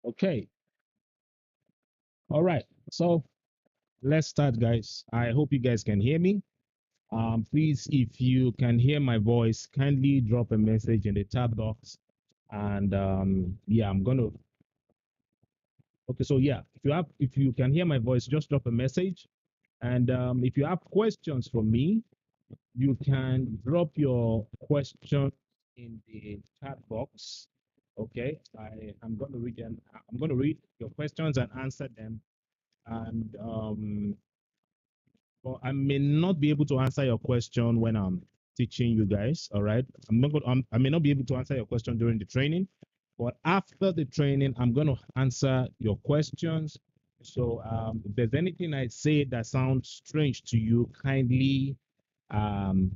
Okay. All right. So let's start, guys. I hope you guys can hear me. Please, if you can hear my voice, kindly drop a message in the chat box. And yeah, I'm gonna. Okay, so yeah, if you can hear my voice, just drop a message. And if you have questions for me, you can drop your question in the chat box. Okay, I'm gonna read them. I'm gonna read your questions and answer them. And but I may not be able to answer your question when I'm teaching you guys. All right, I may not be able to answer your question during the training, but after the training, I'm going to answer your questions. So if there's anything I say that sounds strange to you, kindly um,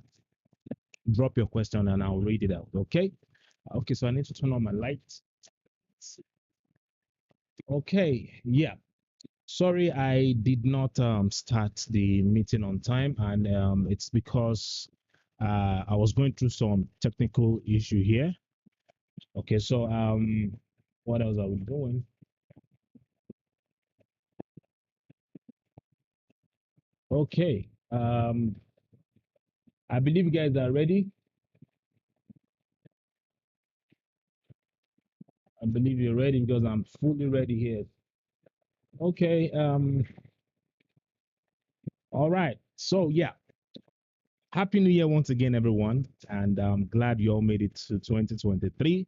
drop your question and I'll read it out. Okay. Okay. So I need to turn on my lights. Okay. Yeah. Sorry, I did not start the meeting on time, and it's because I was going through some technical issue here. Okay, so what else are we doing? Okay, I believe you guys are ready. I believe you're ready because I'm fully ready here. Okay, all right. So yeah, happy New Year once again, everyone, and I'm glad you all made it to 2023.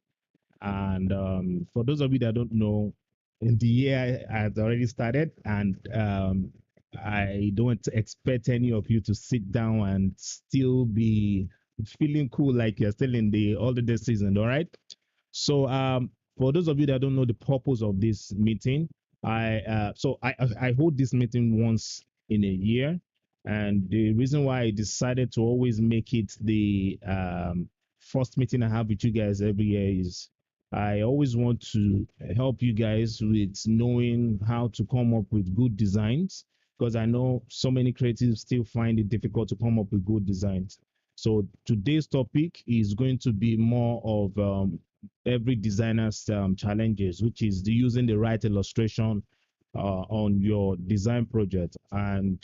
And for those of you that don't know, in the year has already started, and I don't expect any of you to sit down and still be feeling cool like you're still in the holiday season. All right. So for those of you that don't know the purpose of this meeting, I hold this meeting once in a year, and the reason why I decided to always make it the first meeting I have with you guys every year is I always want to help you guys with knowing how to come up with good designs because I know so many creatives still find it difficult to come up with good designs. So today's topic is going to be more of every designer's challenges, which is using the right illustration on your design project. And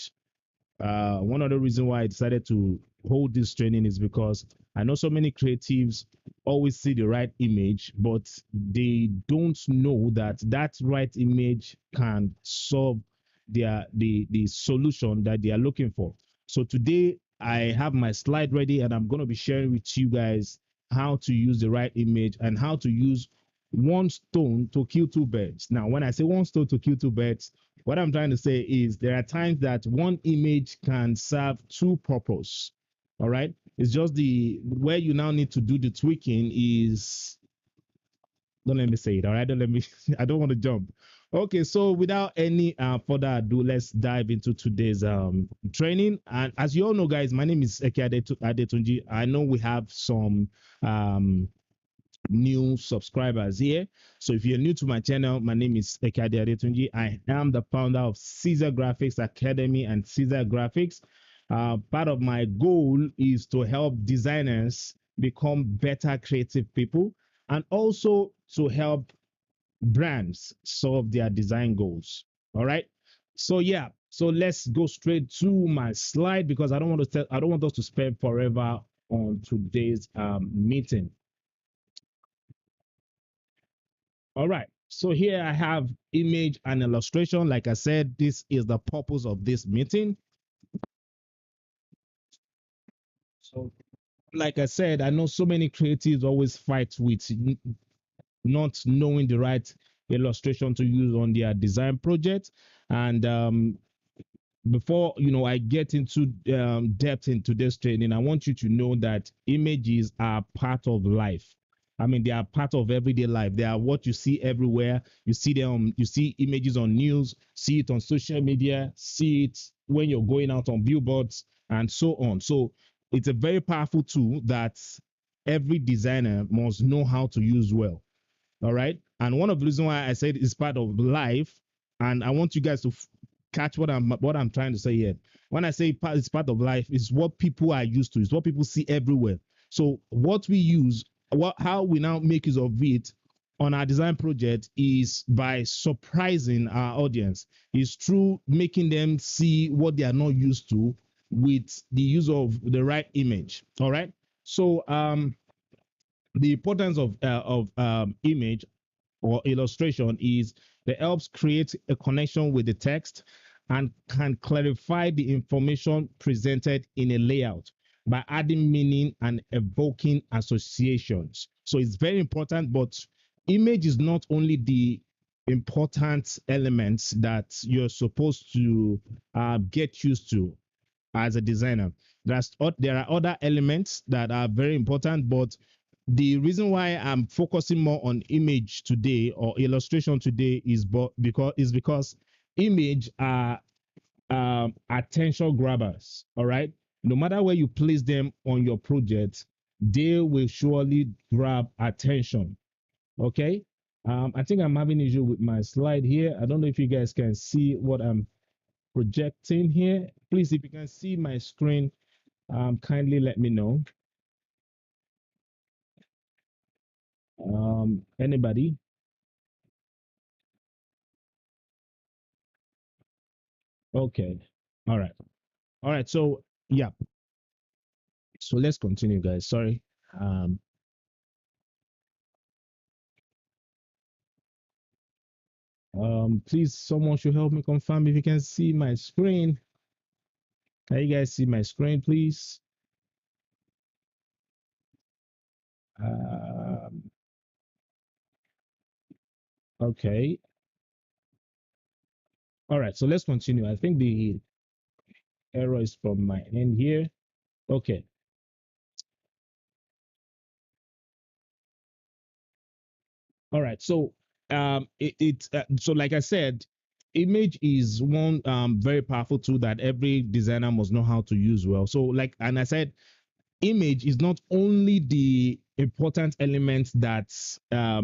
one other reason why I decided to hold this training is because I know so many creatives always see the right image, but they don't know that that right image can solve the solution that they are looking for. So today I have my slide ready and I'm going to be sharing with you guys how to use the right image and how to use one stone to kill two birds. Now, when I say one stone to kill two birds, what I'm trying to say is there are times that one image can serve two purposes. All right. It's just the where you now need to do the tweaking is don't let me say it. All right. Don't let me I don't want to jump. Okay, so without any further ado, let's dive into today's training. And as you all know, guys, my name is Eke Adetunji. I know we have some new subscribers here. So if you're new to my channel, my name is Ekade Adetunji. I am the founder of Ceasar Graphics Academy and Ceasar Graphics. Part of my goal is to help designers become better creative people and also to help brands solve their design goals. All right. So yeah, so let's go straight to my slide because I don't want us to spend forever on today's meeting. All right. So here I have image and illustration. Like I said, this is the purpose of this meeting. So, like I said, I know so many creatives always fight with not knowing the right illustration to use on their design project. And before I get into depth into this training, I want you to know that images are part of life. I mean, they are part of everyday life. They are what you see everywhere. You see them, you see images on news, see it on social media, see it when you're going out on billboards and so on. So it's a very powerful tool that every designer must know how to use well. All right. And one of the reasons why I said it's part of life, and I want you guys to catch what I'm trying to say here. When I say it's part of life, it's what people are used to, it's what people see everywhere. So what we use, how we now make use of it on our design project is by surprising our audience, is through making them see what they are not used to with the use of the right image. All right. So the importance of image or illustration is that helps create a connection with the text and can clarify the information presented in a layout by adding meaning and evoking associations. So it's very important, but image is not only the important elements that you're supposed to get used to as a designer. There are other elements that are very important, but the reason why I'm focusing more on image today or illustration today is because image are attention grabbers. All right, no matter where you place them on your project, they will surely grab attention. Okay. I think I'm having issue with my slide here. I don't know if you guys can see what I'm projecting here. Please, if you can see my screen, kindly let me know. Anybody? Okay. All right. All right. So yeah. So let's continue, guys. Sorry. Um, please, someone should help me confirm if you can see my screen. Can you guys see my screen, please? Um, okay. All right. So let's continue. I think the error is from my end here. Okay. All right. So so like I said, image is one very powerful tool that every designer must know how to use well. So like, and I said, image is not only the important elements that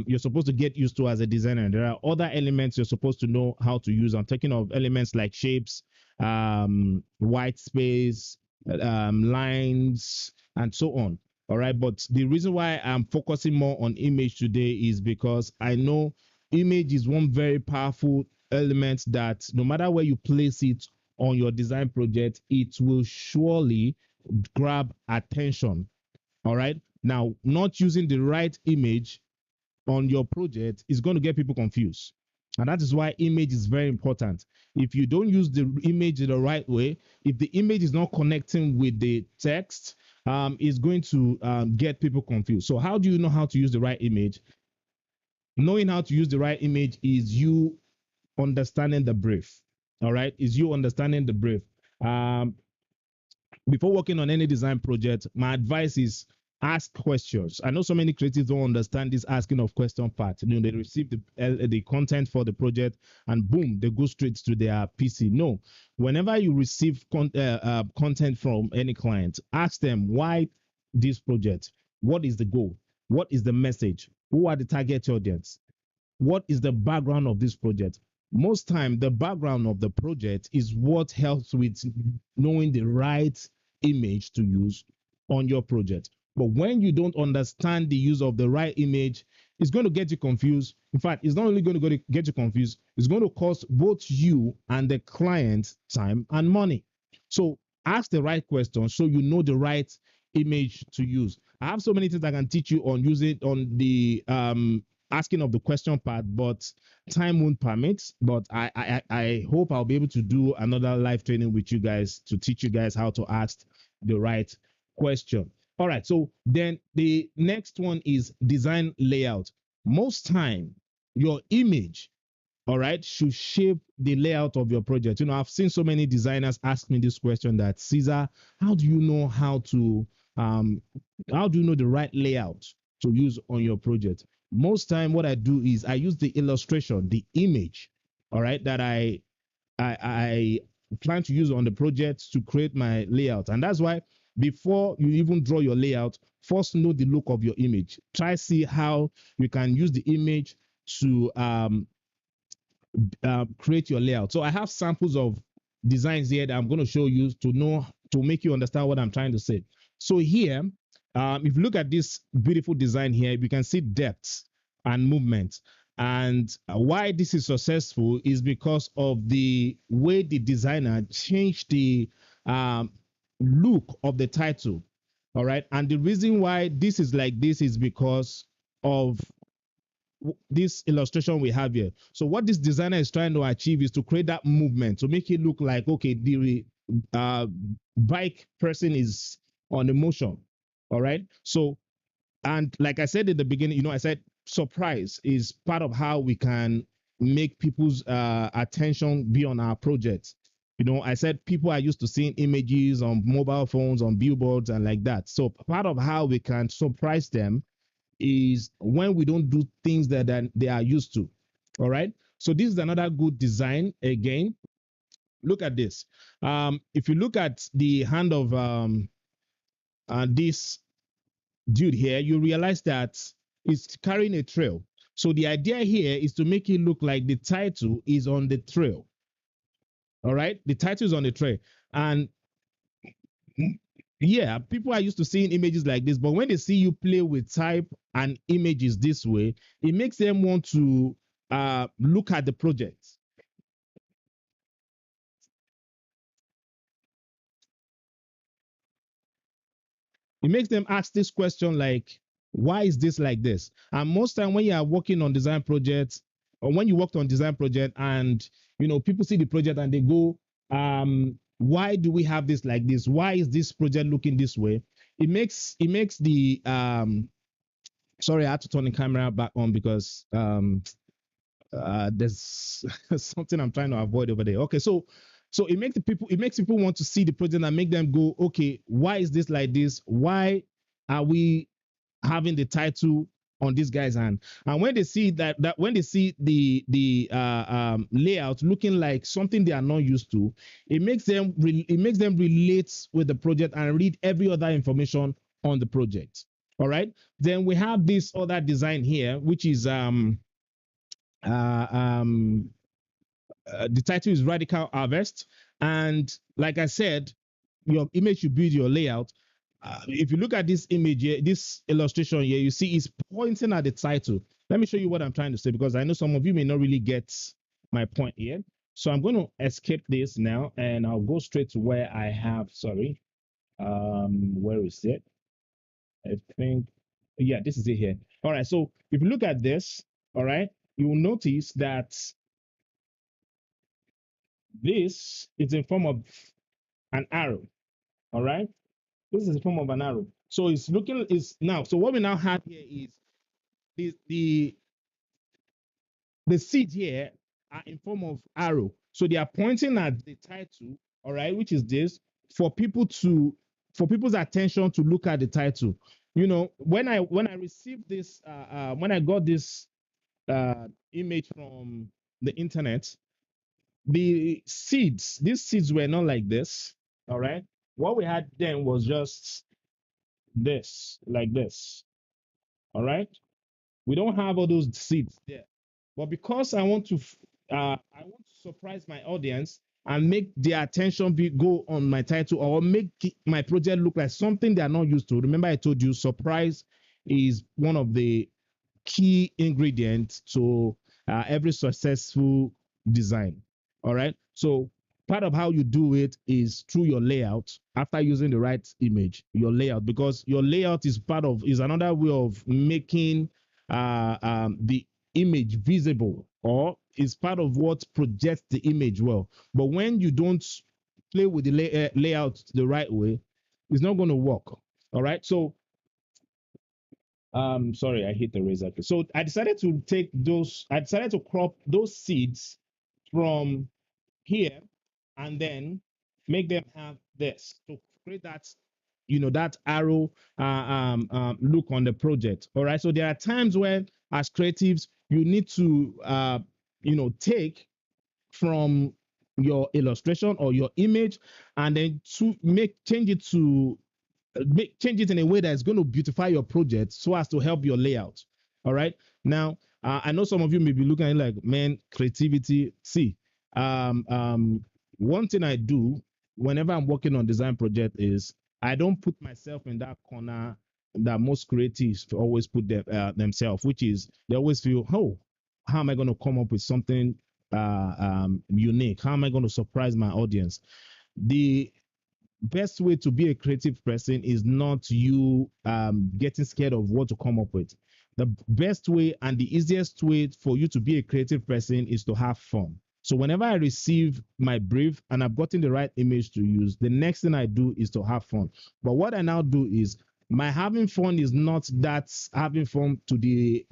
you're supposed to get used to as a designer. There are other elements you're supposed to know how to use. I'm talking of elements like shapes, white space, lines, and so on. All right. But the reason why I'm focusing more on image today is because I know image is one very powerful element that no matter where you place it on your design project, it will surely grab attention. All right. Now, not using the right image on your project is going to get people confused. And that is why image is very important. If you don't use the image the right way, if the image is not connecting with the text, it's going to get people confused. So, how do you know how to use the right image? Knowing how to use the right image is you understanding the brief. All right. Is you understanding the brief. Before working on any design project, my advice is ask questions. I know so many creatives don't understand this asking of question part. You know, they receive the content for the project and boom, they go straight to their PC. No, whenever you receive content from any client, ask them why this project, what is the goal, what is the message, who are the target audience, what is the background of this project. Most time the background of the project is what helps with knowing the right image to use on your project. But when you don't understand the use of the right image, it's going to get you confused. In fact, it's not only going to get you confused, it's going to cost both you and the client time and money. So ask the right question so you know the right image to use. I have so many things I can teach you on using on the asking of the question part, but time won't permit. But I hope I'll be able to do another live training with you guys to teach you guys how to ask the right question. All right. So then the next one is design layout. Most time, your image, all right, should shape the layout of your project. You know, I've seen so many designers ask me this question that Caesar, how do you know how do you know the right layout to use on your project? Most time what I do is I use the illustration, the image, all right, that I plan to use on the project to create my layout. And that's why before you even draw your layout, first know the look of your image. Try see how you can use the image to create your layout. So I have samples of designs here that I'm going to show you to make you understand what I'm trying to say. So here, if you look at this beautiful design here, you can see depth. and movement. And why this is successful is because of the way the designer changed the um, look of the title. All right. And the reason why this is like this is because of this illustration we have here. So what this designer is trying to achieve is to create that movement to make it look like, okay, the bike person is on the motion. All right. So, and like I said in the beginning, I said surprise is part of how we can make people's attention be on our project. I said people are used to seeing images on mobile phones, on billboards, and like that. So part of how we can surprise them is when we don't do things that they are used to. All right. So this is another good design. Again, look at this. If you look at the hand of this dude here, you realize that it's carrying a trail. So the idea here is to make it look like the title is on the trail. All right. The title is on the trail. And yeah, people are used to seeing images like this, but when they see you play with type and images this way, it makes them want to look at the project. It makes them ask this question like, why is this like this? And most time when you are working on design projects, or when you worked on design project and people see the project and they go, why do we have this like this? Why is this project looking this way? It makes the sorry, I had to turn the camera back on because there's something I'm trying to avoid over there. Okay, so it makes people want to see the project and make them go, okay, why is this like this? Why are we having the title on this guy's hand? And when they see that when they see the layout looking like something they are not used to, it makes them relate with the project and read every other information on the project. All right. Then we have this other design here, which is uh, um, the title is Radical Harvest. And like I said, your image should build your layout. If you look at this image here, this illustration here, you see it's pointing at the title. Let me show you what I'm trying to say because I know some of you may not really get my point here. So I'm going to escape this now and I'll go straight to where I have, sorry, where is it? I think, yeah, this is it here. All right. So if you look at this, all right, you will notice that this is in form of an arrow. All right. This is in form of an arrow. So it's looking is now. So what we now have here is the seed here are in form of arrow. So they are pointing at the title, all right, which is this, for people's attention to look at the title. When I received this, when I got this image from the internet, these seeds were not like this. All right. What we had then was just this, like this. All right. We don't have all those seeds there. But because I want to surprise my audience and make their attention go on my title or make my project look like something they are not used to. Remember, I told you surprise is one of the key ingredients to every successful design. All right. So part of how you do it is through your layout after using the right image, your layout, because your layout is another way of making the image visible or is part of what projects the image well. But when you don't play with the layout the right way, it's not going to work. All right. So sorry, I hit the razor. So I decided to crop those seeds from here and then make them have this to create that arrow look on the project. All right. So there are times when as creatives, you need to take from your illustration or your image and then to change it in a way that's going to beautify your project so as to help your layout. All right. Now, I know some of you may be looking at it like, man, creativity. See, one thing I do whenever I'm working on design project is I don't put myself in that corner that most creatives always put themselves, which is they always feel, oh, how am I going to come up with something unique? How am I going to surprise my audience? The best way to be a creative person is not you getting scared of what to come up with. The best way and the easiest way for you to be a creative person is to have fun. So whenever I receive my brief and I've gotten the right image to use, the next thing I do is to have fun. But what I now do is my having fun is not that having fun to the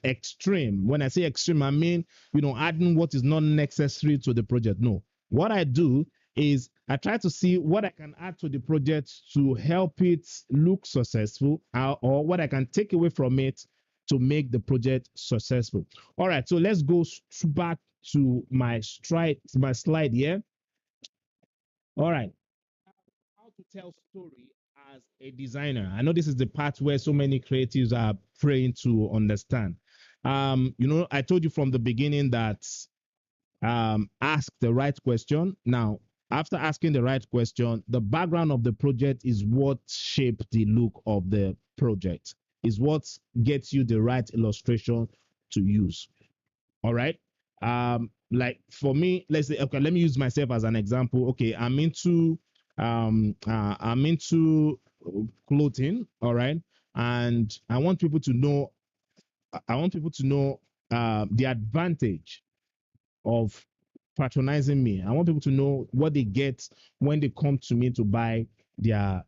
extreme. When I say extreme, I mean, adding what is not necessary to the project. No, what I do is I try to see what I can add to the project to help it look successful, or what I can take away from it to make the project successful. All right, so let's go back to my slide here. All right, how to tell story as a designer. I know this is the part where so many creatives are praying to understand. I told you from the beginning that ask the right question. Now, after asking the right question, the background of the project is what shaped the look of the project, is what gets you the right illustration to use. All right. Like for me, let's say, okay, let me use myself as an example. Okay, I'm into clothing, all right, and I want people to know, the advantage of patronizing me. I want people to know what they get when they come to me to buy their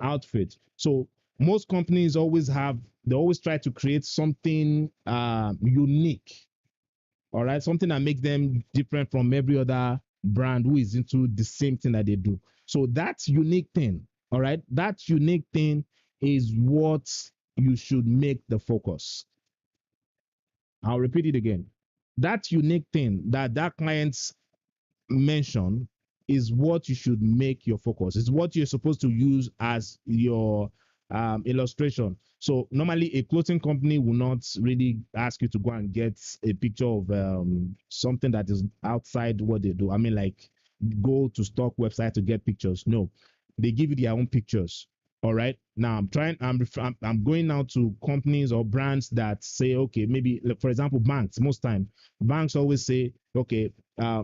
outfit. So most companies they always try to create something unique, all right, something that makes them different from every other brand who is into the same thing that they do. So that unique thing, all right, that unique thing is what you should make the focus. I'll repeat it again. That unique thing that clients mention is what you should make your focus. It's what you're supposed to use as your illustration. So normally a clothing company will not really ask you to go and get a picture of something that is outside what they do. I mean, like go to stock website to get pictures. No, they give you their own pictures. All right. Now I'm going now to companies or brands that say, okay, maybe for example, banks. Most time, banks always say, okay,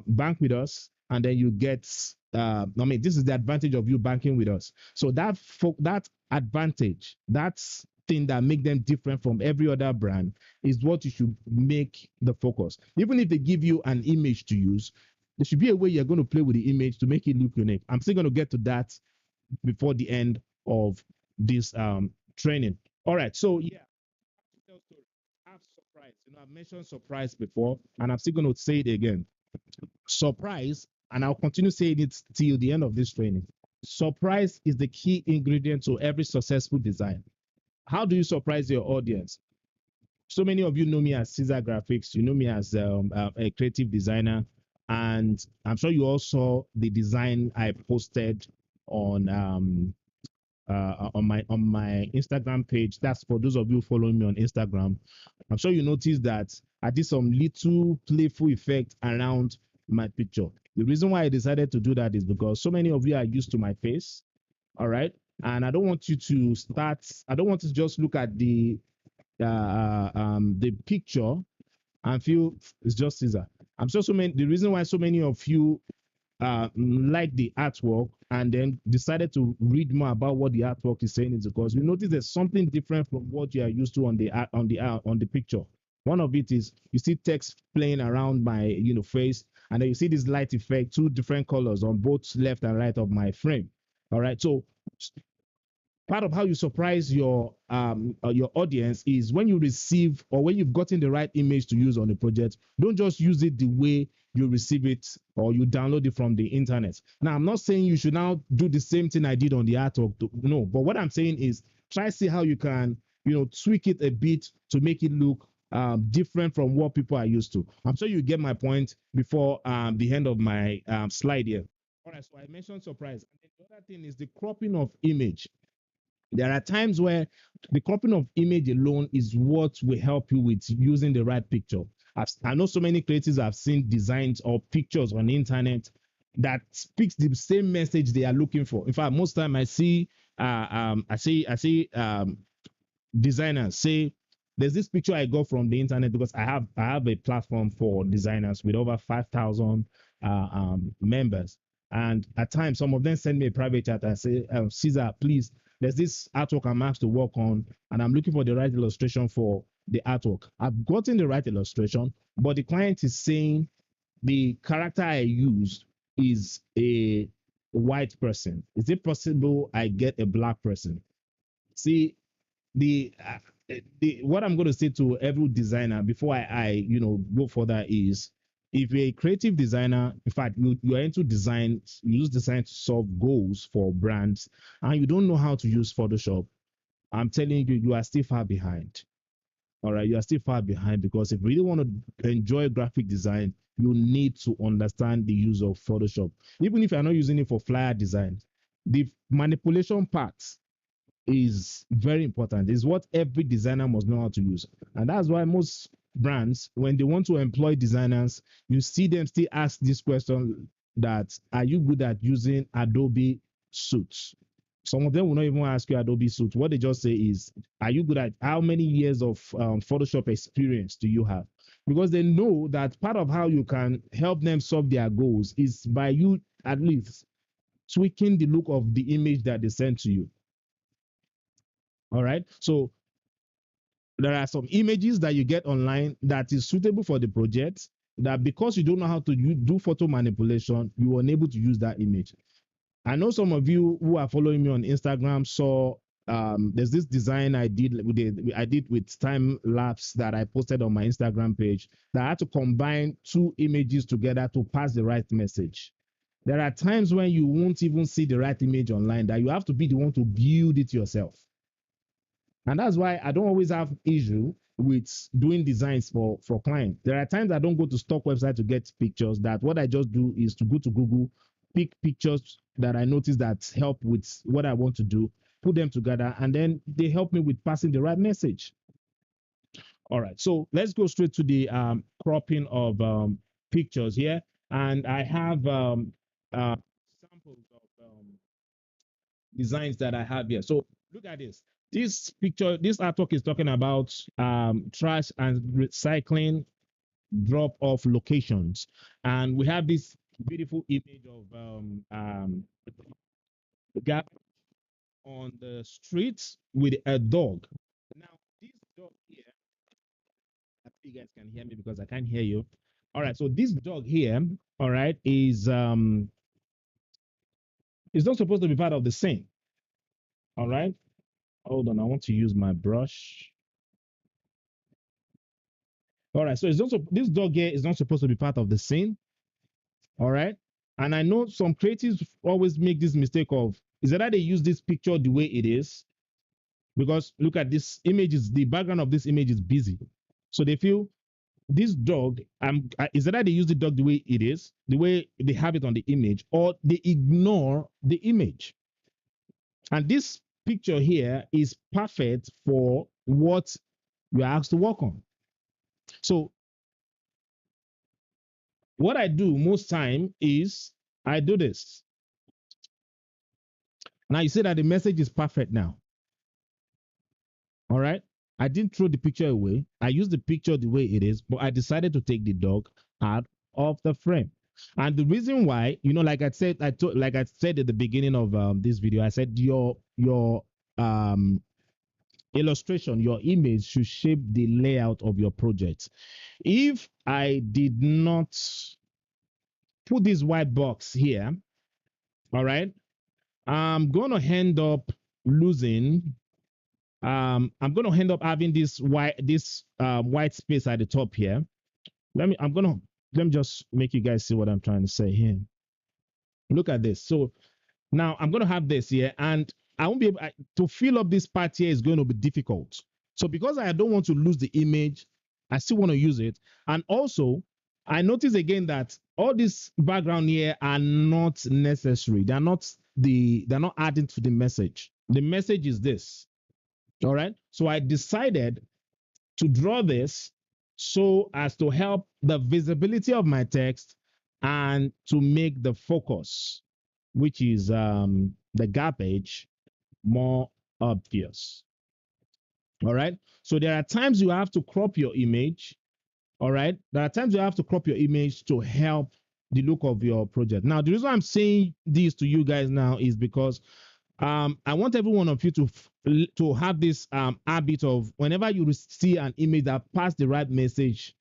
bank with us, and then you get. This is the advantage of you banking with us. So that advantage, that's thing that make them different from every other brand, is what you should make the focus. Even if they give you an image to use, there should be a way you're going to play with the image to make it look unique. I'm still going to get to that before the end of this training. All right, so yeah, have surprise. I've mentioned surprise before, and I'm still going to say it again. Surprise, and I'll continue saying it till the end of this training. Surprise is the key ingredient to every successful design. How do you surprise your audience? So many of you know me as Ceasar Graphix. You know me as a creative designer, and I'm sure you all saw the design I posted on my Instagram page. That's for those of you following me on Instagram. I'm sure you noticed that I did some little playful effect around my picture. The reason why I decided to do that is because so many of you are used to my face, all right, and I don't want you to start. I don't want to just look at the picture and feel it's just Ceasar. I'm sure the reason why so many of you like the artwork and then decided to read more about what the artwork is saying is because you notice there's something different from what you are used to on the picture. One of it is you see text playing around my face, and then you see this light effect, two different colors on both left and right of my frame. All right, so part of how you surprise your audience is when you receive or when you've gotten the right image to use on the project. Don't just use it the way you receive it or you download it from the internet. Now, I'm not saying you should now do the same thing I did on the artwork. No, but what I'm saying is try see how you can tweak it a bit to make it look different from what people are used to. I'm sure you get my point before the end of my slide here. All right, so I mentioned surprise. And then the other thing is the cropping of image. There are times where the cropping of image alone is what will help you with using the right picture. I know so many creatives have seen designs or pictures on the internet that speaks the same message they are looking for. In fact, most time I see I see designers say there's this picture I got from the internet because I have a platform for designers with over 5,000 members, and at times some of them send me a private chat and say, Caesar, please, there's this artwork I'm asked to work on, and I'm looking for the right illustration for the artwork. I've gotten the right illustration, but the client is saying the character I used is a white person. Is it possible I get a black person? See, the what I'm going to say to every designer before I go further is, if you're a creative designer, in fact you're into design, you use design to solve goals for brands, and you don't know how to use Photoshop, I'm telling you, you are still far behind. All right, you are still far behind, because if you really want to enjoy graphic design, you need to understand the use of Photoshop. Even if you're not using it for flyer design, the manipulation part is very important. It's what every designer must know how to use. And that's why most brands, when they want to employ designers, you see them still ask this question, that are you good at using Adobe Suits? Some of them will not even ask you Adobe Suits. What they just say is, are you good at, how many years of Photoshop experience do you have? Because they know that part of how you can help them solve their goals is by you at least tweaking the look of the image that they send to you. All right. So there are some images that you get online that is suitable for the project, that because you don't know how to do photo manipulation, you were unable to use that image. I know some of you who are following me on Instagram saw there's this design I did with time lapse that I posted on my Instagram page, that I had to combine two images together to pass the right message. There are times when you won't even see the right image online, that you have to be the one to build it yourself. And that's why I don't always have issue with doing designs for clients. There are times I don't go to stock website to get pictures, that what I just do is to go to Google, pick pictures that I notice that help with what I want to do, put them together, and then they help me with passing the right message. All right, so let's go straight to the cropping of pictures here. And I have samples of designs that I have here. So look at this. This picture, this artwork is talking about trash and recycling drop-off locations, and we have this beautiful image of gap on the street with a dog. Now, this dog here, I hope you guys can hear me because I can't hear you. All right, so this dog here, all right, is not supposed to be part of the scene. All right, hold on, I want to use my brush. All right, so it's also, this dog here is not supposed to be part of the scene. All right, and I know some creatives always make this mistake of, is that they use this picture the way it is, because look at this image, is the background of this image is busy, so they feel this dog, is that they use the dog the way it is, the way they have it on the image, or they ignore the image. And this picture here is perfect for what you are asked to work on. So what I do most time is I do this. Now you see that the message is perfect now. All right. I didn't throw the picture away. I used the picture the way it is, but I decided to take the dog out of the frame. And the reason why, like I said, like I said at the beginning of this video, I said your illustration, your image should shape the layout of your project. If I did not put this white box here, all right, I'm gonna end up losing. I'm gonna end up having this white space at the top here. Let me just make you guys see what I'm trying to say here. Look at this. So now I'm gonna have this here, and I won't be able to fill up this part here. Is going to be difficult. So because I don't want to lose the image, I still want to use it. And also, I notice again that all this background here are not necessary. They're not adding to the message. The message is this. All right. So I decided to draw this so as to help the visibility of my text and to make the focus, which is the garbage, more obvious. All right. So there are times you have to crop your image. All right. There are times you have to crop your image to help the look of your project. Now, the reason I'm saying this to you guys now is because I want every one of you to have this habit of whenever you see an image that pass the right message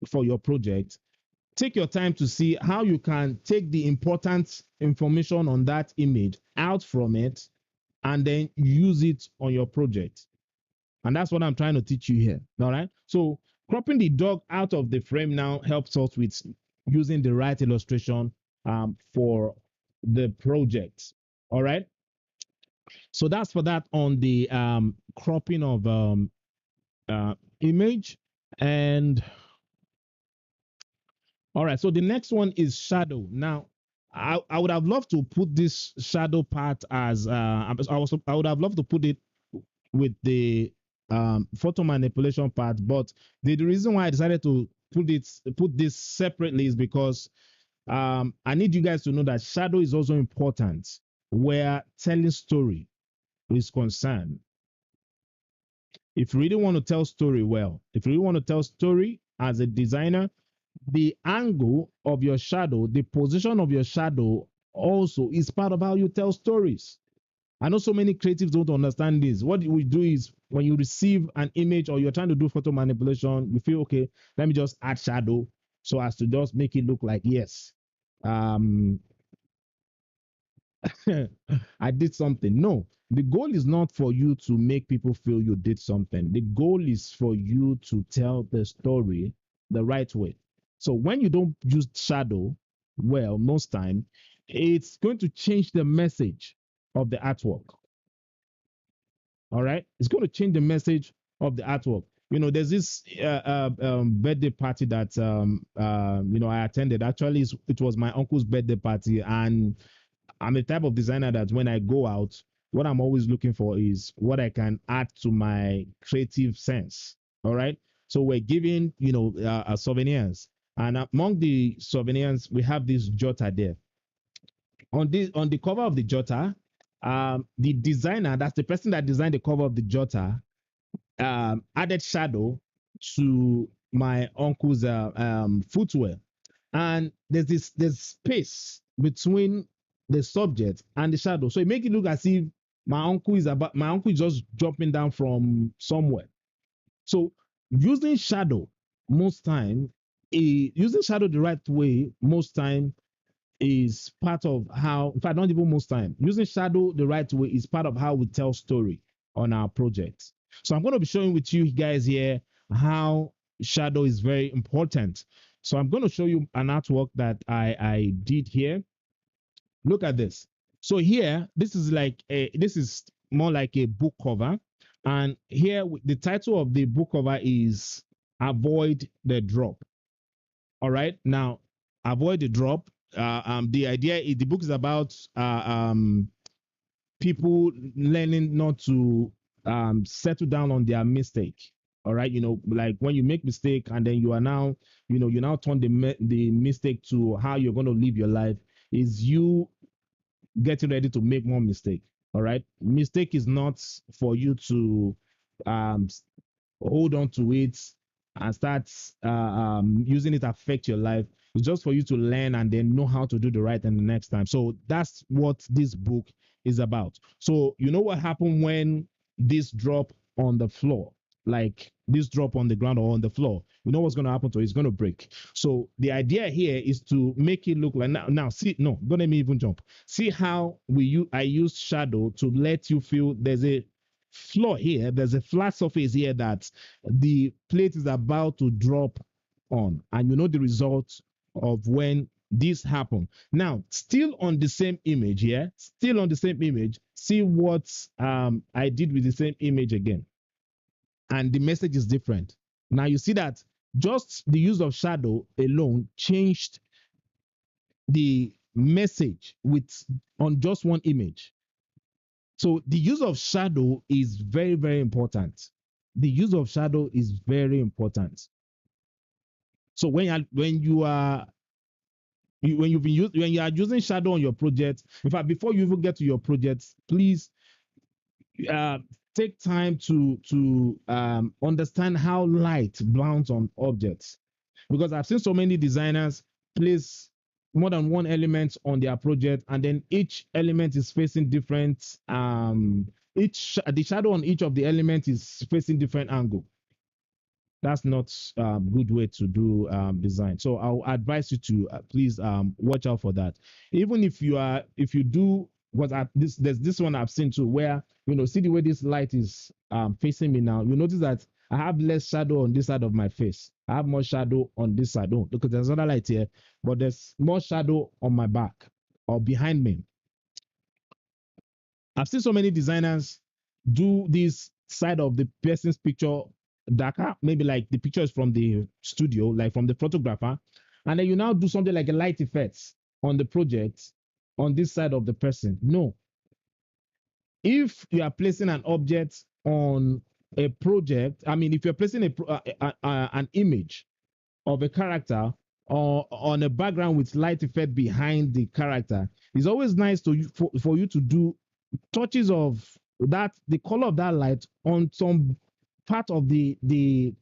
for your project, take your time to see how you can take the important information on that image out from it and then use it on your project. And that's what I'm trying to teach you here. All right. So cropping the dog out of the frame now helps us with using the right illustration for the project. All right. So that's for that on the cropping of image. And all right, so the next one is shadow. Now, I would have loved to put this shadow part as I would have loved to put it with the photo manipulation part, but the reason why I decided to put this separately is because I need you guys to know that shadow is also important where telling story is concerned. If you really want to tell story well, if you really want to tell story as a designer, the angle of your shadow, the position of your shadow also is part of how you tell stories. I know so many creatives don't understand this. What we do is when you receive an image or you're trying to do photo manipulation, you feel, okay, let me just add shadow so as to just make it look like, yes, um, I did something. No, the goal is not for you to make people feel you did something. The goal is for you to tell the story the right way. So when you don't use shadow well, most time, it's going to change the message of the artwork. All right, it's going to change the message of the artwork. There's this birthday party that I attended. Actually, it was my uncle's birthday party, and I'm the type of designer that when I go out, what I'm always looking for is what I can add to my creative sense. All right. So we're giving, souvenirs. And among the souvenirs, we have this jotter there. On the cover of the jotter, the designer, that's the person that designed the cover of the jotter, added shadow to my uncle's footwear, and there's space between the subject and the shadow, so it makes it look as if my uncle is just jumping down from somewhere. So using shadow most time, using shadow the right way most time is part of how, in fact, not even most time, using shadow the right way is part of how we tell story on our projects. So I'm going to be showing with you guys here how shadow is very important. So I'm going to show you an artwork that I did here. Look at this. So here, this is more like a book cover. And here, the title of the book cover is Avoid the Drop. All right. Now, avoid the drop. The idea is the book is about people learning not to settle down on their mistake. All right. Like when you make mistake and then you are now, you now turn the mistake to how you're going to live your life, is you getting ready to make more mistake. All right. Mistake is not for you to um, hold on to it and start using it to affect your life. It's just for you to learn and then know how to do the right thing the next time. So that's what this book is about. So you know what happened when this drop on the floor, like this drop on the ground or on the floor, you know what's going to happen to it? It's going to break. So the idea here is to make it look like, now see, no, don't let me even jump. See how I use shadow to let you feel there's a floor here, there's a flat surface here that the plate is about to drop on, and you know the result of when this happened. Now, still on the same image here, still on the same image, see what I did with the same image again, and the message is different. Now you see that just the use of shadow alone changed the message with on just one image. So the use of shadow is very, very important. The use of shadow is very important. So when you are using shadow on your project, in fact, before you even get to your project, please uh, take time to understand how light bounce on objects, because I've seen so many designers place more than one element on their project, and then each element is facing different each the shadow on each of the elements is facing different angle. That's not good way to do design. So I'll advise you to please watch out for that. Even if you do, because there's this one I've seen too, where see the way this light is facing me now. You notice that I have less shadow on this side of my face. I have more shadow on this side. Oh, because there's another light here, but there's more shadow on my back or behind me. I've seen so many designers do this side of the person's picture darker, maybe like the picture is from the studio, like from the photographer, and then you now do something like a light effects on the project on this side of the person. No, if you are placing an object on a project, I mean, if you're placing an image of a character or on a background with light effect behind the character, it's always nice for you to do touches of that, the color of that light on some part of the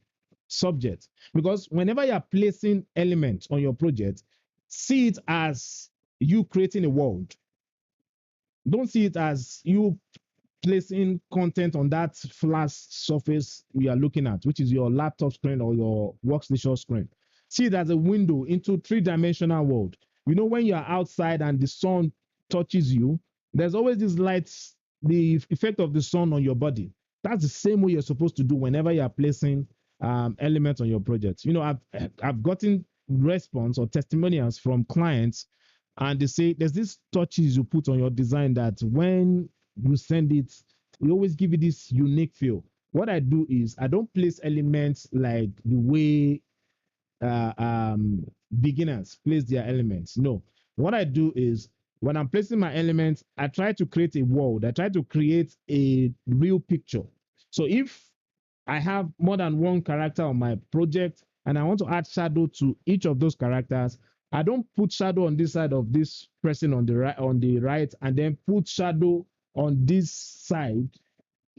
subject, because whenever you're placing elements on your project, see it as you creating a world. Don't see it as you placing content on that flat surface we are looking at, which is your laptop screen or your workstation screen. See it as a window into three-dimensional world. When you're outside and the sun touches you, there's always this light, the effect of the sun on your body. That's the same way you're supposed to do whenever you're placing elements on your project. I've gotten response or testimonials from clients, and they say there's this touches you put on your design that when you send it, you always give it this unique feel. What I do is I don't place elements like the way beginners place their elements. No, what I do is when I'm placing my elements, I try to create a world. I try to create a real picture. So if I have more than one character on my project and I want to add shadow to each of those characters, I don't put shadow on this side of this person on the right and then put shadow on this side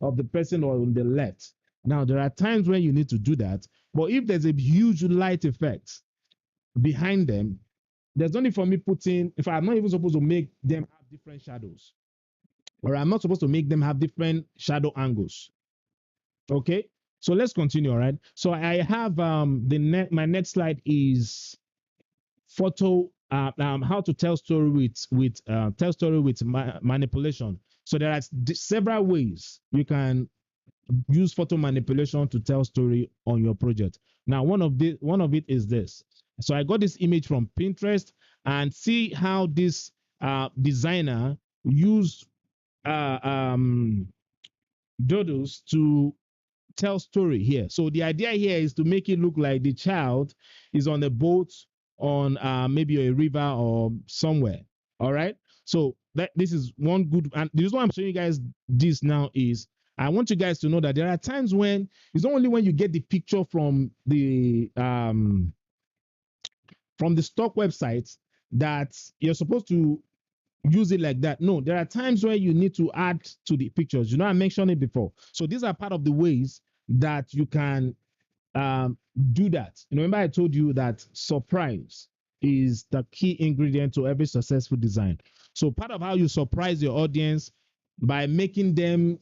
of the person or on the left. Now, there are times when you need to do that, but if there's a huge light effect behind them, there's no need for me putting, if I'm not even supposed to make them have different shadows, or I'm not supposed to make them have different shadow angles. Okay, so let's continue. All right, so I have my next slide is how to tell story with manipulation. So there are several ways you can use photo manipulation to tell story on your project. Now, one of it is this. So I got this image from Pinterest, and see how this designer used doodles to tell story here. So the idea here is to make it look like the child is on a boat on maybe a river or somewhere. All right. So this is one good, and the reason why I'm showing you guys this now is I want you guys to know that there are times when it's not only when you get the picture from the stock websites that you're supposed to use it like that. No, there are times where you need to add to the pictures. I mentioned it before. So these are part of the ways that you can do that. Remember I told you that surprise is the key ingredient to every successful design. So part of how you surprise your audience by making them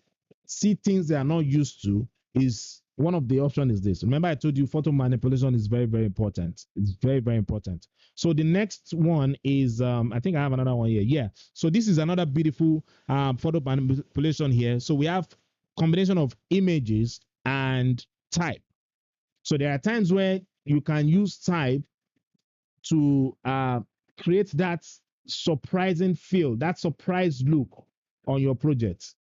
see things they are not used to is one of the options is this. Remember I told you photo manipulation is very, very important. It's very, very important. So the next one is I think I have another one here. Yeah. So this is another beautiful photo manipulation here. So we have combination of images and type. So there are times where you can use type to create that surprising feel, that surprise look on your project.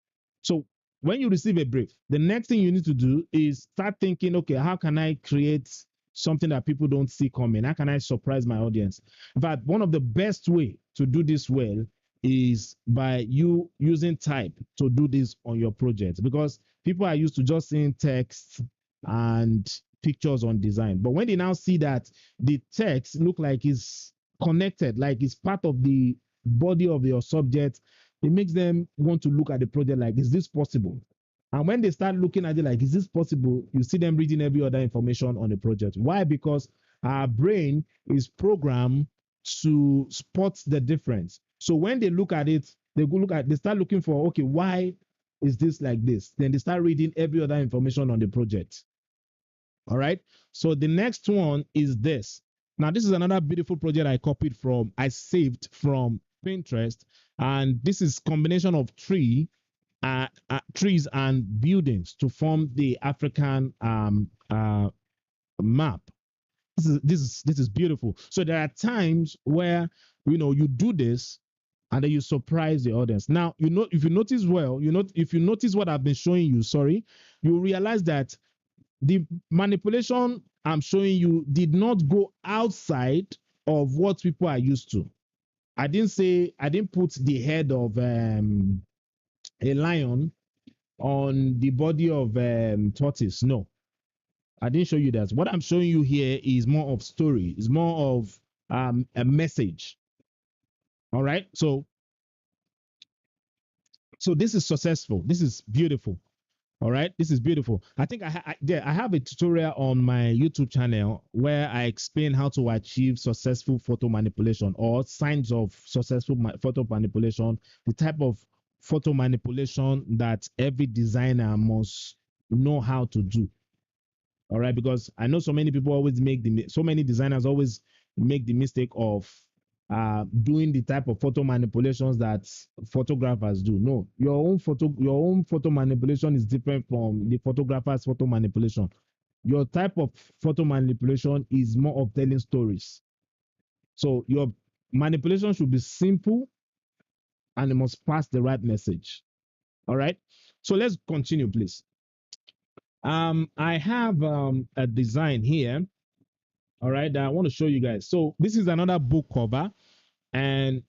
So when you receive a brief, the next thing you need to do is start thinking, okay, how can I create something that people don't see coming? How can I surprise my audience? In fact, one of the best way to do this well is by you using type to do this on your project, because people are used to just seeing text and pictures on design. But when they now see that the text look like it's connected, like it's part of the body of your subject, it makes them want to look at the project like, is this possible? And when they start looking at it like, is this possible? You see them reading every other information on the project. Why? Because our brain is programmed to spot the difference. So when they look at it, they start looking for, okay, why is this like this? Then they start reading every other information on the project. All right. So the next one is this. Now, this is another beautiful project I saved from Pinterest. And this is combination of trees and buildings to form the African map. This is beautiful. So there are times where you do this and then you surprise the audience. Now, if you notice well, if you notice what I've been showing you, sorry, you realize that the manipulation I'm showing you did not go outside of what people are used to. I didn't put the head of a lion on the body of tortoise. No, I didn't show you that. What I'm showing you here is more of story. It's more of a message. All right. So this is successful. This is beautiful. All right, this is beautiful. I think I have a tutorial on my YouTube channel where I explain how to achieve successful photo manipulation or signs of successful photo manipulation, the type of photo manipulation that every designer must know how to do. All right, because I know so many designers always make the mistake of doing the type of photo manipulations that photographers do. No, your own photo manipulation is different from the photographer's photo manipulation. Your type of photo manipulation is more of telling stories. So your manipulation should be simple and it must pass the right message. All right. So let's continue, please. I have a design here. All right, that I want to show you guys. So this is another book cover, and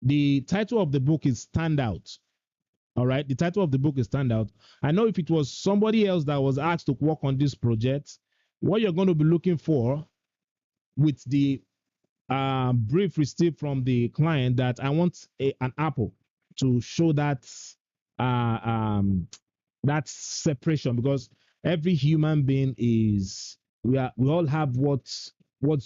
the title of the book is Standout. All right, the title of the book is Standout. I know if it was somebody else that was asked to work on this project, what you're going to be looking for with the brief received from the client that I want an apple to show that uh, um, that separation, because every human being is we all have what's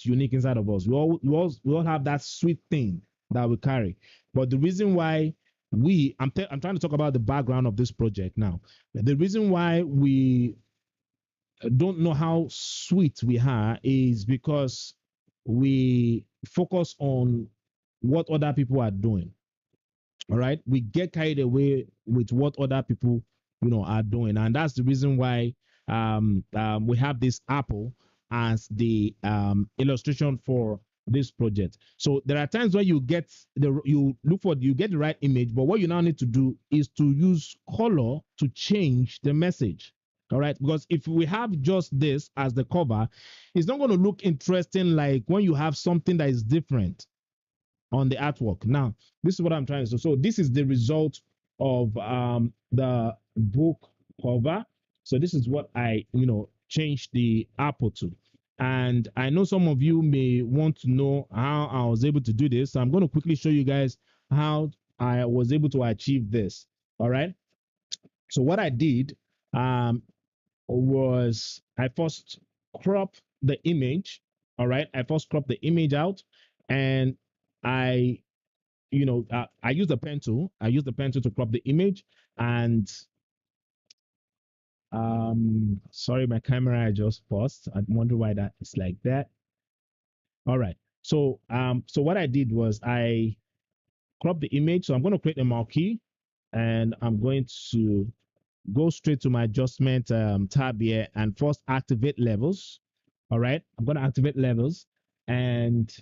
unique inside of us. We all have that sweet thing that we carry. But the reason why I'm trying to talk about the background of this project now. The reason why we don't know how sweet we are is because we focus on what other people are doing. All right, we get carried away with what other people are doing, and that's the reason why we have this apple as the illustration for this project. So there are times when you get the right image, but what you now need to do is to use color to change the message. All right, because if we have just this as the cover, it's not going to look interesting like when you have something that is different on the artwork. Now, this is what I'm trying to do. So this is the result of the book cover. So this is what I changed the apple to. And I know some of you may want to know how I was able to do this. So I'm going to quickly show you guys how I was able to achieve this. All right. So what I did was I first crop the image. All right. I first crop the image out, and I I use the pen tool. I use the pen tool to crop the image, and sorry, my camera I just paused. I wonder why that is like that. All right. So what I did was I cropped the image. So I'm going to create a marquee, and I'm going to go straight to my adjustment tab here and first activate levels. All right. I'm going to activate levels, and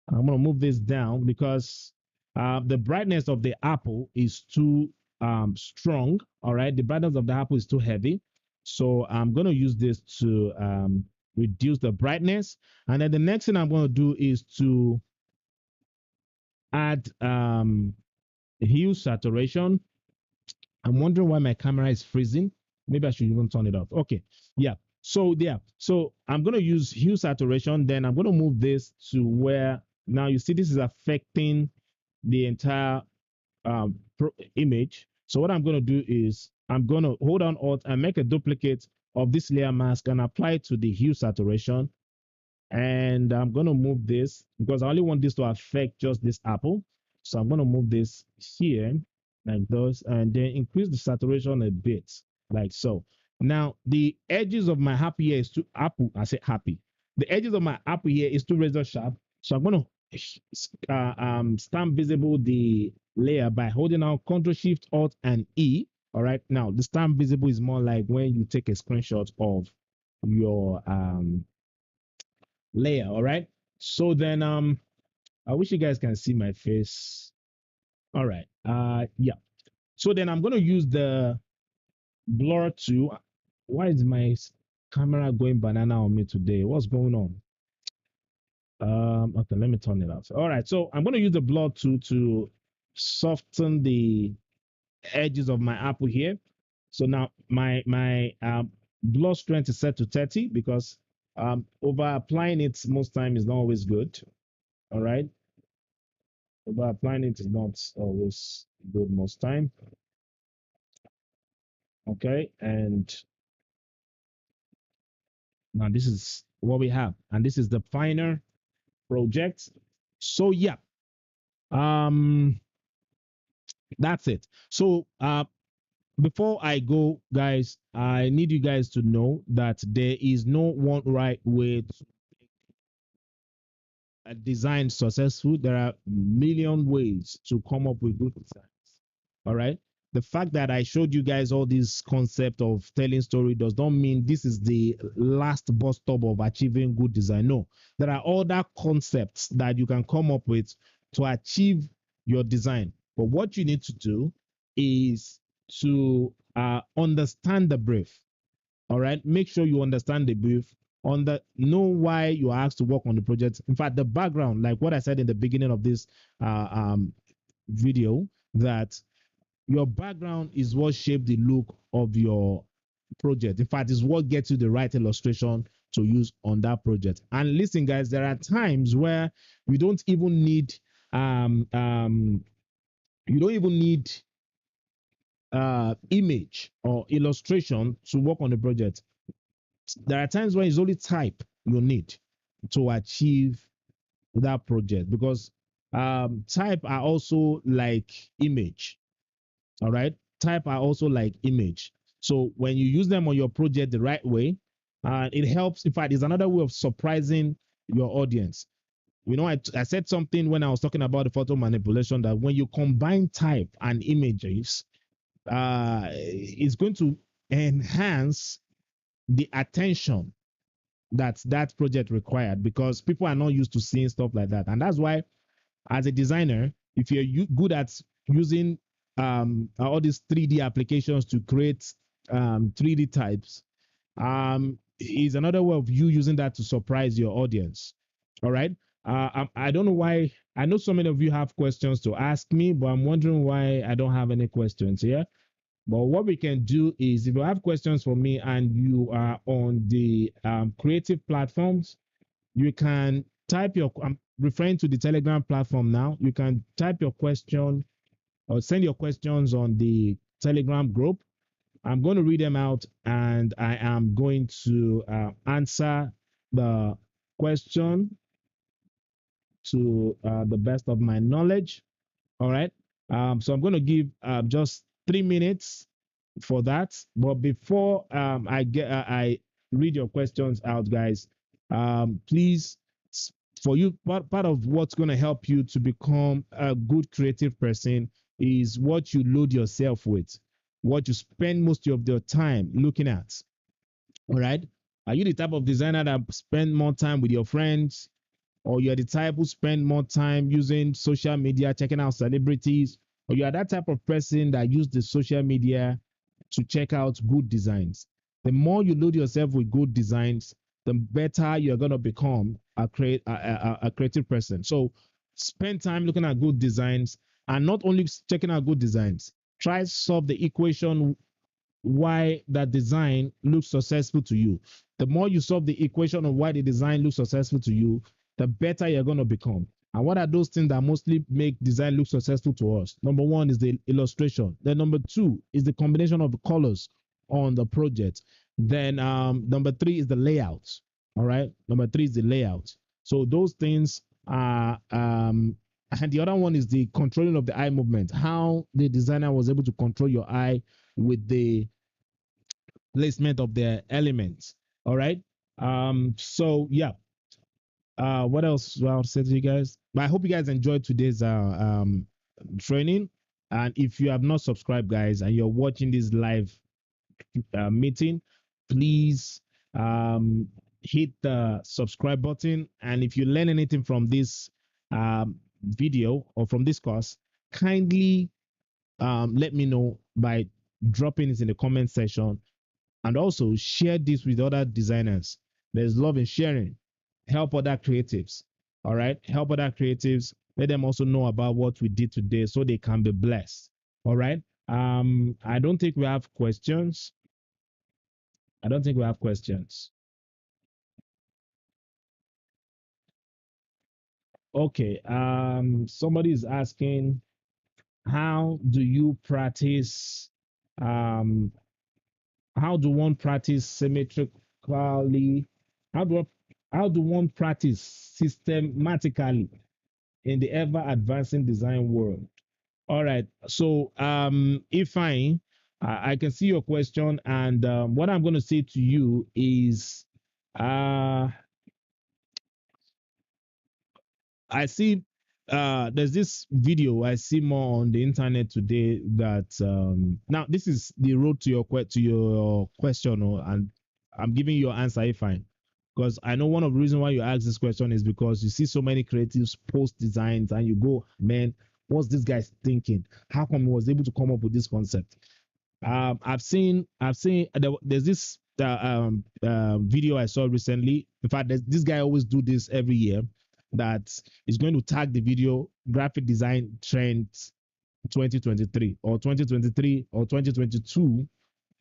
I'm going to move this down because the brightness of the apple is too strong. All right. The brightness of the apple is too heavy. So I'm going to use this to reduce the brightness. And then the next thing I'm going to do is to add hue saturation. I'm wondering why my camera is freezing. Maybe I should even turn it off. Okay. Yeah. So I'm going to use hue saturation. Then I'm going to move this to where now you see this is affecting the entire image. So what I'm going to do is I'm going to hold on Alt and make a duplicate of this layer mask and apply it to the hue saturation. And I'm going to move this because I only want this to affect just this apple. So I'm going to move this here like this and then increase the saturation a bit like so. Now the edges of my apple here is too apple. I say happy. The edges of my apple here is too razor sharp. So I'm going to stamp visible the layer by holding down Ctrl Shift Alt and E. All right. Now the stamp visible is more like when you take a screenshot of your layer. All right. So then I wish you guys can see my face. All right. Yeah. So then I'm going to use the blur tool. Why is my camera going banana on me today? What's going on? Okay, let me turn it off. All right. So I'm going to use the blur tool to soften the edges of my apple here. So now my blur strength is set to 30 because over applying it most time is not always good. All right. Over applying it is not always good most time. Okay. And now this is what we have. And this is the final project. So yeah. That's it. So before I go, guys, I need you guys to know that there is no one right way to design successful. There are a million ways to come up with good designs. All right. The fact that I showed you guys all this concept of telling story does not mean this is the last bus stop of achieving good design. No, there are other concepts that you can come up with to achieve your design. But what you need to do is to understand the brief. All right. Make sure you understand the brief. Know why you are asked to work on the project. In fact, the background, like what I said in the beginning of this video, that your background is what shaped the look of your project. In fact, it's what gets you the right illustration to use on that project. And listen, guys, there are times where you don't even need image or illustration to work on the project. There are times when it's only type you need to achieve that project because type are also like image. All right. Type are also like image. So when you use them on your project the right way, it helps. In fact, it's another way of surprising your audience. You know, I said something when I was talking about the photo manipulation that when you combine type and images, it's going to enhance the attention that project required because people are not used to seeing stuff like that. And that's why, as a designer, if you're good at using all these 3D applications to create 3D types, is another way of you using that to surprise your audience. All right. I don't know why. I know so many of you have questions to ask me, but I'm wondering why I don't have any questions here. But what we can do is if you have questions for me and you are on the creative platforms, you can type I'm referring to the Telegram platform now. You can type your question or send your questions on the Telegram group. I'm going to read them out and I am going to answer the question to the best of my knowledge. All right. So I'm going to give just 3 minutes for that. But before I read your questions out, guys, please, for you, part of what's going to help you to become a good creative person is what you load yourself with, what you spend most of your time looking at. All right. Are you the type of designer that spend more time with your friends, or you're the type who spend more time using social media, checking out celebrities, or you are that type of person that use the social media to check out good designs? The more you load yourself with good designs, the better you're going to become a creative person. So spend time looking at good designs and not only checking out good designs, try to solve the equation why that design looks successful to you. The more you solve the equation of why the design looks successful to you, the better you're going to become. And what are those things that mostly make design look successful to us? Number one is the illustration. Then number two is the combination of the colors on the project. Then number three is the layout. All right. Number three is the layout. So those things are and the other one is the controlling of the eye movement. How the designer was able to control your eye with the placement of the elements. All right. So yeah, what else do I want to say to you guys? But I hope you guys enjoyed today's training. And if you have not subscribed, guys, and you're watching this live meeting, please hit the subscribe button. And if you learn anything from this video or from this course, kindly let me know by dropping it in the comment section, and also share this with other designers. There's love in sharing. Help other creatives. All right. Help other creatives. Let them also know about what we did today so they can be blessed. All right. I don't think we have questions. I don't think we have questions. Okay. Somebody is asking, how do you practice um how do one practice symmetrically? How do how do one practice systematically in the ever advancing design world? All right. So, if I can see your question, and what I'm going to say to you is, uh, I see there's this video I see more on the internet today that now this is the road to your question, and I'm giving you your answer if I, because I know one of the reasons why you ask this question is because you see so many creatives post designs and you go, man, what's this guy thinking? How come he was able to come up with this concept? I've seen there's this video I saw recently. In fact, this guy always do this every year. That is going to tag the video graphic design trends 2023 or 2023 or 2022.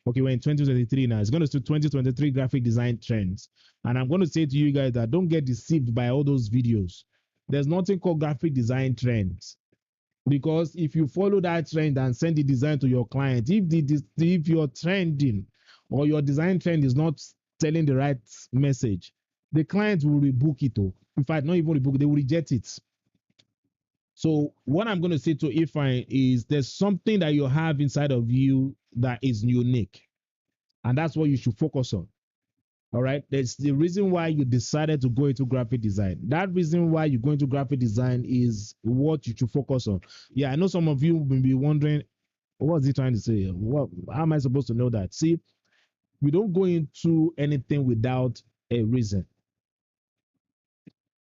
Okay, we're in 2023 now. It's going to do 2023 graphic design trends. And I'm going to say to you guys that don't get deceived by all those videos. There's nothing called graphic design trends. Because if you follow that trend and send the design to your client, if you're trending or your design trend is not telling the right message, the client will rebook it. In fact, not even rebook, they will reject it. So what I'm going to say to Ifine is there's something that you have inside of you that is unique. And that's what you should focus on. All right. That's the reason why you decided to go into graphic design. That reason why you go into graphic design is what you should focus on. Yeah, I know some of you will be wondering, what's he trying to say? What, how am I supposed to know that? See, we don't go into anything without a reason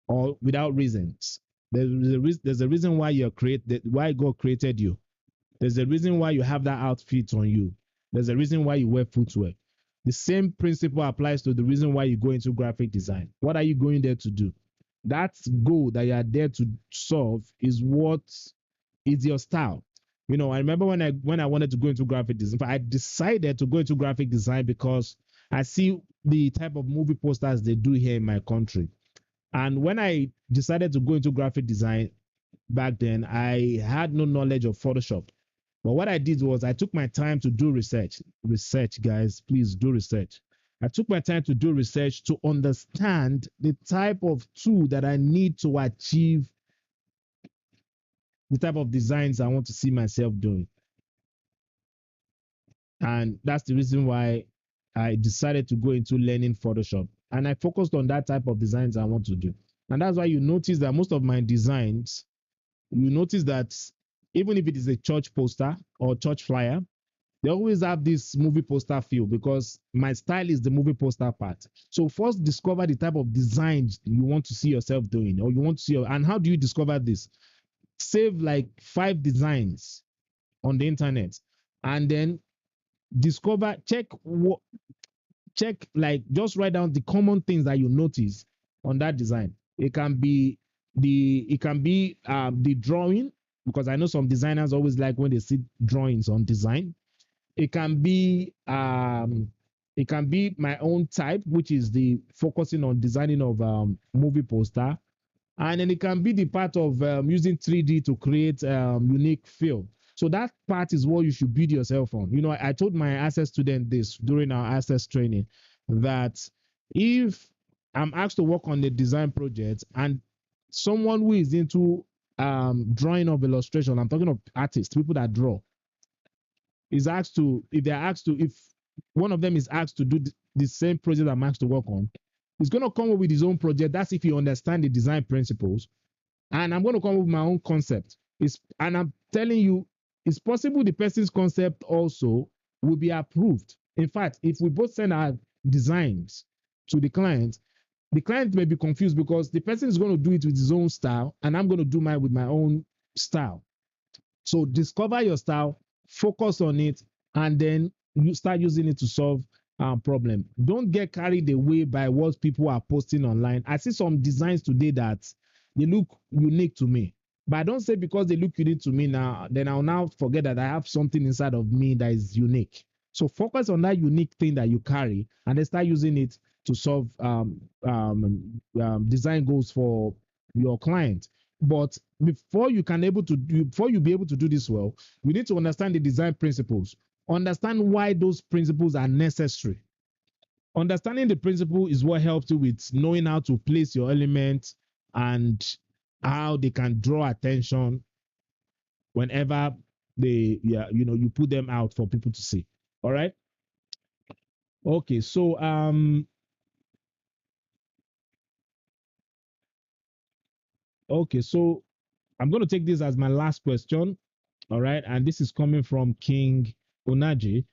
or without reasons. There's a reason why you're created, why God created you. There's a reason why you have that outfit on you. There's a reason why you wear footwear. The same principle applies to the reason why you go into graphic design. What are you going there to do? That goal that you are there to solve is what is your style. You know, I remember when I wanted to go into graphic design, I decided to go into graphic design because I see the type of movie posters they do here in my country. And when I decided to go into graphic design back then, I had no knowledge of Photoshop. But what I did was I took my time to do research. Research, guys, please do research. I took my time to do research to understand the type of tool that I need to achieve the type of designs I want to see myself doing. And that's the reason why I decided to go into learning Photoshop. And I focused on that type of designs I want to do. And that's why you notice that most of my designs, you notice that even if it is a church poster or church flyer, they always have this movie poster feel because my style is the movie poster part. So first discover the type of designs you want to see yourself doing or you want to see. And how do you discover this? Save like 5 designs on the internet and then discover, check, like just write down the common things that you notice on that design. It can be the drawing, because I know some designers always like when they see drawings on design. It can be my own type, which is the focusing on designing of movie poster. and then it can be the part of using 3D to create unique feel. So that part is what you should build yourself on. You know, I told my access student this during our access training, that if I'm asked to work on the design project and someone who is into drawing of illustration, I'm talking of artists, people that draw, is asked to, if one of them is asked to do the same project I'm asked to work on, he's going to come up with his own project. That's if you understand the design principles. And I'm going to come up with my own concept. And I'm telling you, it's possible the person's concept also will be approved. In fact, if we both send our designs to the client may be confused because the person is going to do it with his own style, and I'm going to do mine with my own style. So discover your style, focus on it, and then you start using it to solve problem. Don't get carried away by what people are posting online. I see some designs today that they look unique to me, but I don't say because they look unique to me now, then I'll now forget that I have something inside of me that is unique. So focus on that unique thing that you carry, and then start using it to solve design goals for your client. But before you be able to do this well, you need to understand the design principles. Understand why those principles are necessary. Understanding the principle is what helps you with knowing how to place your elements and how they can draw attention whenever you put them out for people to see. All right. Okay. So I'm going to take this as my last question. All right. And this is coming from King Onaji.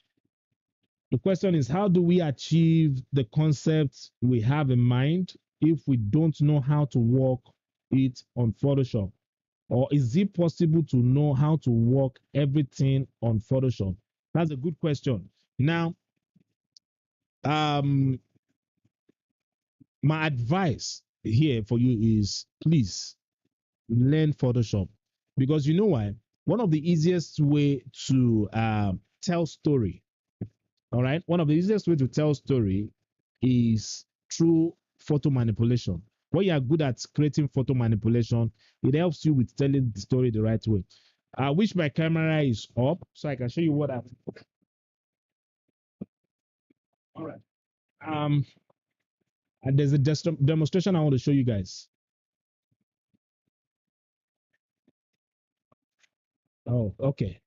The question is, how do we achieve the concepts we have in mind if we don't know how to work it on Photoshop? Or is it possible to know how to work everything on Photoshop? That's a good question. Now, my advice here for you is, please learn Photoshop, because you know why? One of the easiest way to tell story, all right? One of the easiest way to tell story is through photo manipulation. When you are good at creating photo manipulation, it helps you with telling the story the right way. I wish my camera is up so I can show you what I've. All right. And there's a demonstration I want to show you guys. Oh, okay.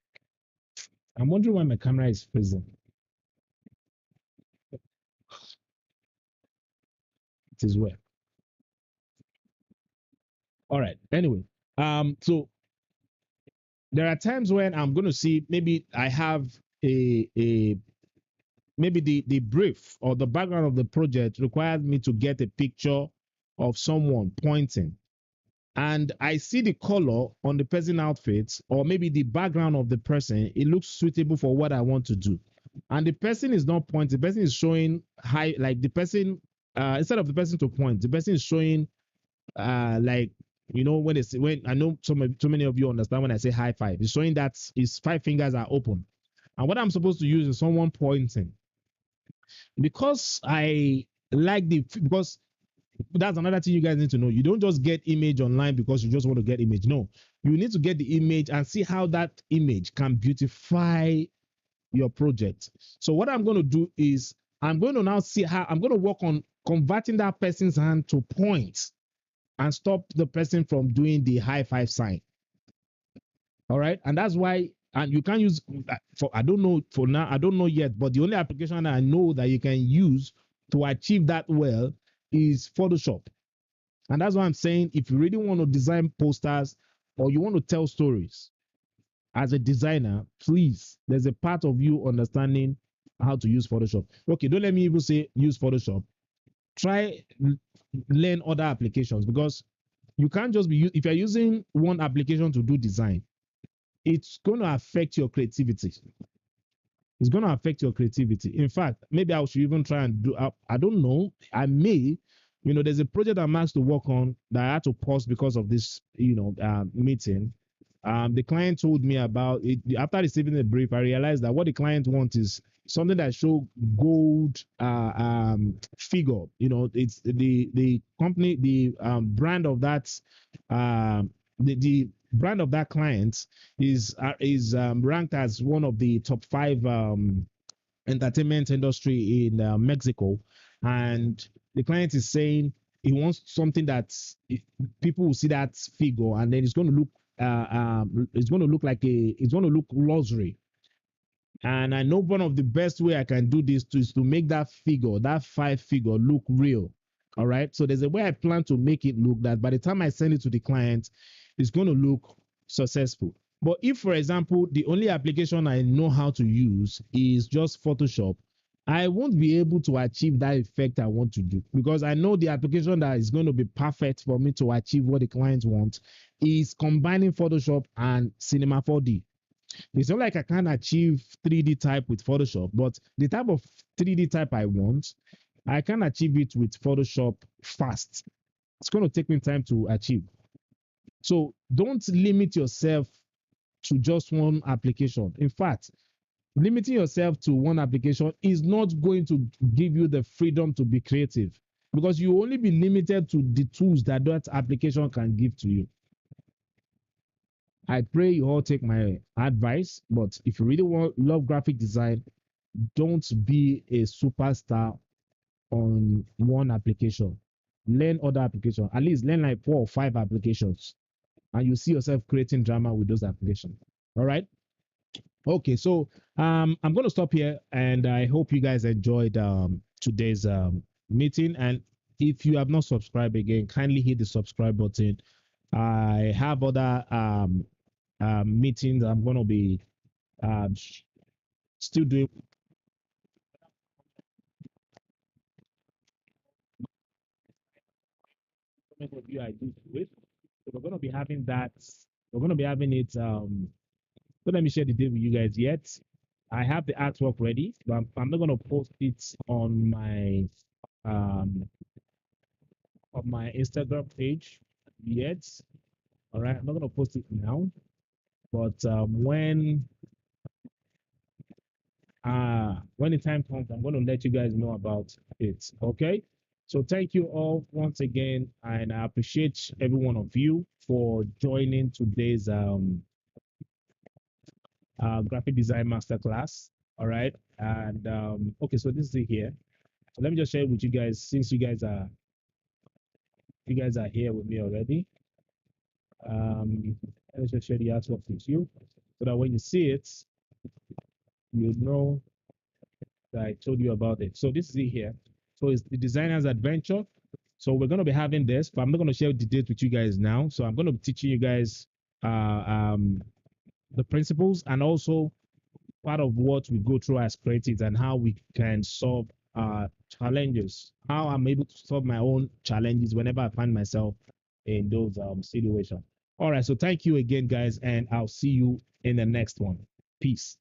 I'm wondering why my camera is freezing. It is well. All right. Anyway, so there are times when I'm going to see, maybe I have a maybe the brief or the background of the project required me to get a picture of someone pointing, and I see the color on the person outfit or maybe the background of the person, it looks suitable for what I want to do, and the person is not pointing, the person is showing high, like the person instead of the person to point, the person is showing like, you know, when it's, when I know so many of you understand when I say high five, it's showing that his 5 fingers are open, and what I'm supposed to use is someone pointing. Because I like because that's another thing you guys need to know. You don't just get image online because you just want to get image. No, you need to get the image and see how that image can beautify your project. So what I'm going to do is I'm going to now see how I'm going to work on converting that person's hand to point and stop the person from doing the high five sign. All right. And that's why, and you can use for, I don't know for now, I don't know yet, but the only application that I know that you can use to achieve that well is Photoshop. And that's why I'm saying, if you really want to design posters or you want to tell stories as a designer, please, there's a part of you understanding how to use Photoshop. Okay, don't let me even say use Photoshop. Try learn other applications, because you can't just be, if you're using one application to do design, it's going to affect your creativity. It's going to affect your creativity. In fact, maybe I should even try and do, I don't know, I may, you know, there's a project I'm asked to work on that I had to pause because of this, meeting. The client told me about it after receiving the brief. I realized that what the client wants is something that show gold figure. It's the company, the brand of that the brand of that client is ranked as one of the top five entertainment industry in Mexico, and the client is saying he wants something that people will see that figure, and then it's going to look it's going to look luxury. And I know one of the best way I can do this is to make that figure, that five figure, look real. All right. So there's a way I plan to make it look that by the time I send it to the client, it's going to look successful. But if, for example, the only application I know how to use is just Photoshop, I won't be able to achieve that effect I want to do, because I know the application that is going to be perfect for me to achieve what the client wants is combining Photoshop and Cinema 4D. It's not like I can't achieve 3D type with Photoshop, but the type of 3D type I want, I can achieve it with Photoshop fast. It's going to take me time to achieve. So don't limit yourself to just one application. In fact, limiting yourself to one application is not going to give you the freedom to be creative, because you only be limited to the tools that that application can give to you. I pray you all take my advice, but if you really love graphic design, don't be a superstar on one application. Learn other applications. At least learn like 4 or 5 applications, and you see yourself creating drama with those applications. All right. Okay, so I'm going to stop here, and I hope you guys enjoyed today's meeting. And if you have not subscribed again, kindly hit the subscribe button. I have other meetings I'm going to be still doing. Of you I do with. So we're going to be having that. We're going to be having it. So let me share the date with you guys yet. I have the artwork ready, but I'm not going to post it um, on my Instagram page yet. All right, I'm not going to post it now, but when the time comes, I'm going to let you guys know about it. Okay. So thank you all once again, and I appreciate every one of you for joining today's graphic design masterclass. All right, and okay, so this is it here. So let me just share it with you guys, since you guys are here with me already. Let's just share the artwork with you, so that when you see it, you know that I told you about it. So this is it here. So it's the designer's adventure. So we're going to be having this, but I'm not going to share the date with you guys now. So I'm going to be teaching you guys the principles, and also part of what we go through as creatives, and how we can solve challenges, how I'm able to solve my own challenges whenever I find myself in those situations. All right. So thank you again, guys, and I'll see you in the next one. Peace.